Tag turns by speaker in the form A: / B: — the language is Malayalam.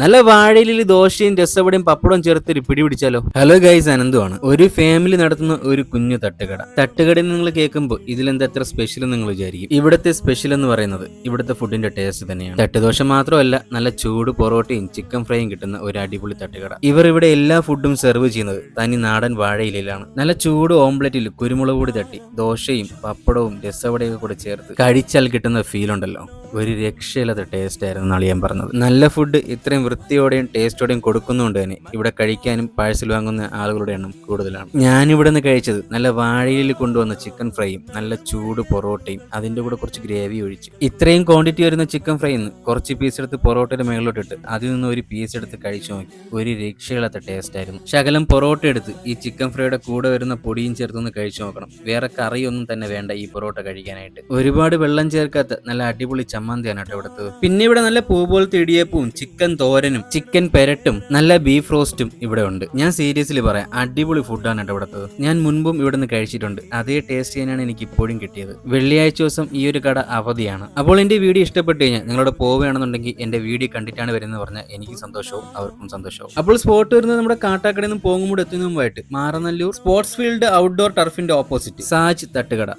A: നല്ല വാഴയിലിൽ ദോശയും രസവടയും പപ്പടവും ചേർത്തൊരു പിടി പിടിച്ചാലോ. Hello guys, അനന്തുവാണ്. ഒരു ഫാമിലി നടത്തുന്ന ഒരു കുഞ്ഞു തട്ടുകട. തട്ടുകടയിൽ നിങ്ങൾ കേൾക്കുമ്പോൾ ഇതിലെന്താ എത്ര സ്പെഷ്യൽ എന്ന് നിങ്ങൾ വിചാരിക്കും. ഇവിടുത്തെ സ്പെഷ്യൽ എന്ന് പറയുന്നത് ഇവിടുത്തെ ഫുഡിന്റെ ടേസ്റ്റ് തന്നെയാണ്. തട്ടുദോശ മാത്രമല്ല, നല്ല ചൂട് പൊറോട്ടയും ചിക്കൻ ഫ്രൈയും കിട്ടുന്ന ഒരു അടിപൊളി തട്ടുകട. ഇവർ ഇവിടെ എല്ലാ ഫുഡും സെർവ് ചെയ്യുന്നത് തനി നാടൻ വാഴയിലാണ്. നല്ല ചൂട് ഓംലെറ്റിൽ കുരുമുളക് പൊടി തട്ടി ദോശയും പപ്പടവും രസവടയൊക്കെ കൂടെ ചേർത്ത് കഴിച്ചാൽ കിട്ടുന്ന ഫീൽ ഉണ്ടല്ലോ, ഒരു രക്ഷയില്ലാത്ത ടേസ്റ്റ് ആയിരുന്നു എന്നാണ് ഞാൻ പറഞ്ഞത്. നല്ല ഫുഡ് ഇത്രയും വൃത്തിയോടെയും ടേസ്റ്റോടെയും കൊടുക്കുന്നതുകൊണ്ട് തന്നെ ഇവിടെ കഴിക്കാനും പാഴ്സൽ വാങ്ങുന്ന ആളുകളുടെ എണ്ണം കൂടുതലാണ്. ഞാനിവിടെ നിന്ന് കഴിച്ചത് നല്ല വാഴയിൽ കൊണ്ടുവന്ന ചിക്കൻ ഫ്രൈയും നല്ല ചൂട് പൊറോട്ടയും അതിന്റെ കൂടെ കുറച്ച് ഗ്രേവി ഒഴിച്ച്. ഇത്രയും ക്വാണ്ടിറ്റി വരുന്ന ചിക്കൻ ഫ്രൈയിൽ നിന്ന് കുറച്ച് പീസ് എടുത്ത് പൊറോട്ടയുടെ മേളിലോട്ടിട്ട് അതിൽ നിന്ന് ഒരു പീസ് എടുത്ത് കഴിച്ചു നോക്കി. ഒരു രക്ഷയില്ലാത്ത ടേസ്റ്റ് ആയിരുന്നു. ശകലം പൊറോട്ട എടുത്ത് ഈ ചിക്കൻ ഫ്രൈയുടെ കൂടെ വരുന്ന പൊടിയും ചേർത്തൊന്ന് കഴിച്ചു നോക്കണം. വേറെ കറിയൊന്നും തന്നെ വേണ്ട ഈ പൊറോട്ട കഴിക്കാനായിട്ട്. ഒരുപാട് വെള്ളം ചേർക്കാത്ത നല്ല അടിപൊളി ചമ്മന്തിയാണ് കേട്ടോ ഇവിടുത്തെ. പിന്നെ ഇവിടെ നല്ല പൂ പോലത്തെ ഇടിയപ്പവും ചിക്കൻ തോരനും ചിക്കൻ പെരട്ടും നല്ല ബീഫ് റോസ്റ്റും ഇവിടെ ഉണ്ട്. ഞാൻ സീരിയസ്ലി പറയാം, അടിപൊളി ഫുഡാണ് കേട്ടോ ഇവിടുത്തെ. ഞാൻ മുൻപും ഇവിടെ നിന്ന് കഴിച്ചിട്ടുണ്ട്. അതേ ടേസ്റ്റ് തന്നെയാണ് എനിക്ക് ഇപ്പോഴും കിട്ടിയത്. വെള്ളിയാഴ്ച ദിവസം ഈ ഒരു കട അവധിയാണ്. അപ്പോൾ എന്റെ വീഡിയോ ഇഷ്ടപ്പെട്ടു കഴിഞ്ഞാൽ നിങ്ങളോട് പോവുകയാണെന്നുണ്ടെങ്കിൽ എന്റെ വീഡിയോ കണ്ടിട്ടാണ് വരുന്നത് പറഞ്ഞാൽ എനിക്ക് സന്തോഷവും അവർക്കും സന്തോഷവും. അപ്പോൾ സ്പോട്ട് വരുന്നത് നമ്മുടെ കാട്ടാക്കടയിൽ നിന്ന് പോകുമ്പോൾ എത്തുന്ന മുമ്പായിട്ട് മാറനല്ലൂർ സ്പോർട്സ് ഫീൽഡ് ഔട്ട്ഡോർ ടർഫിന്റെ ഓപ്പോസിറ്റ് സാജ് തട്ടുകട.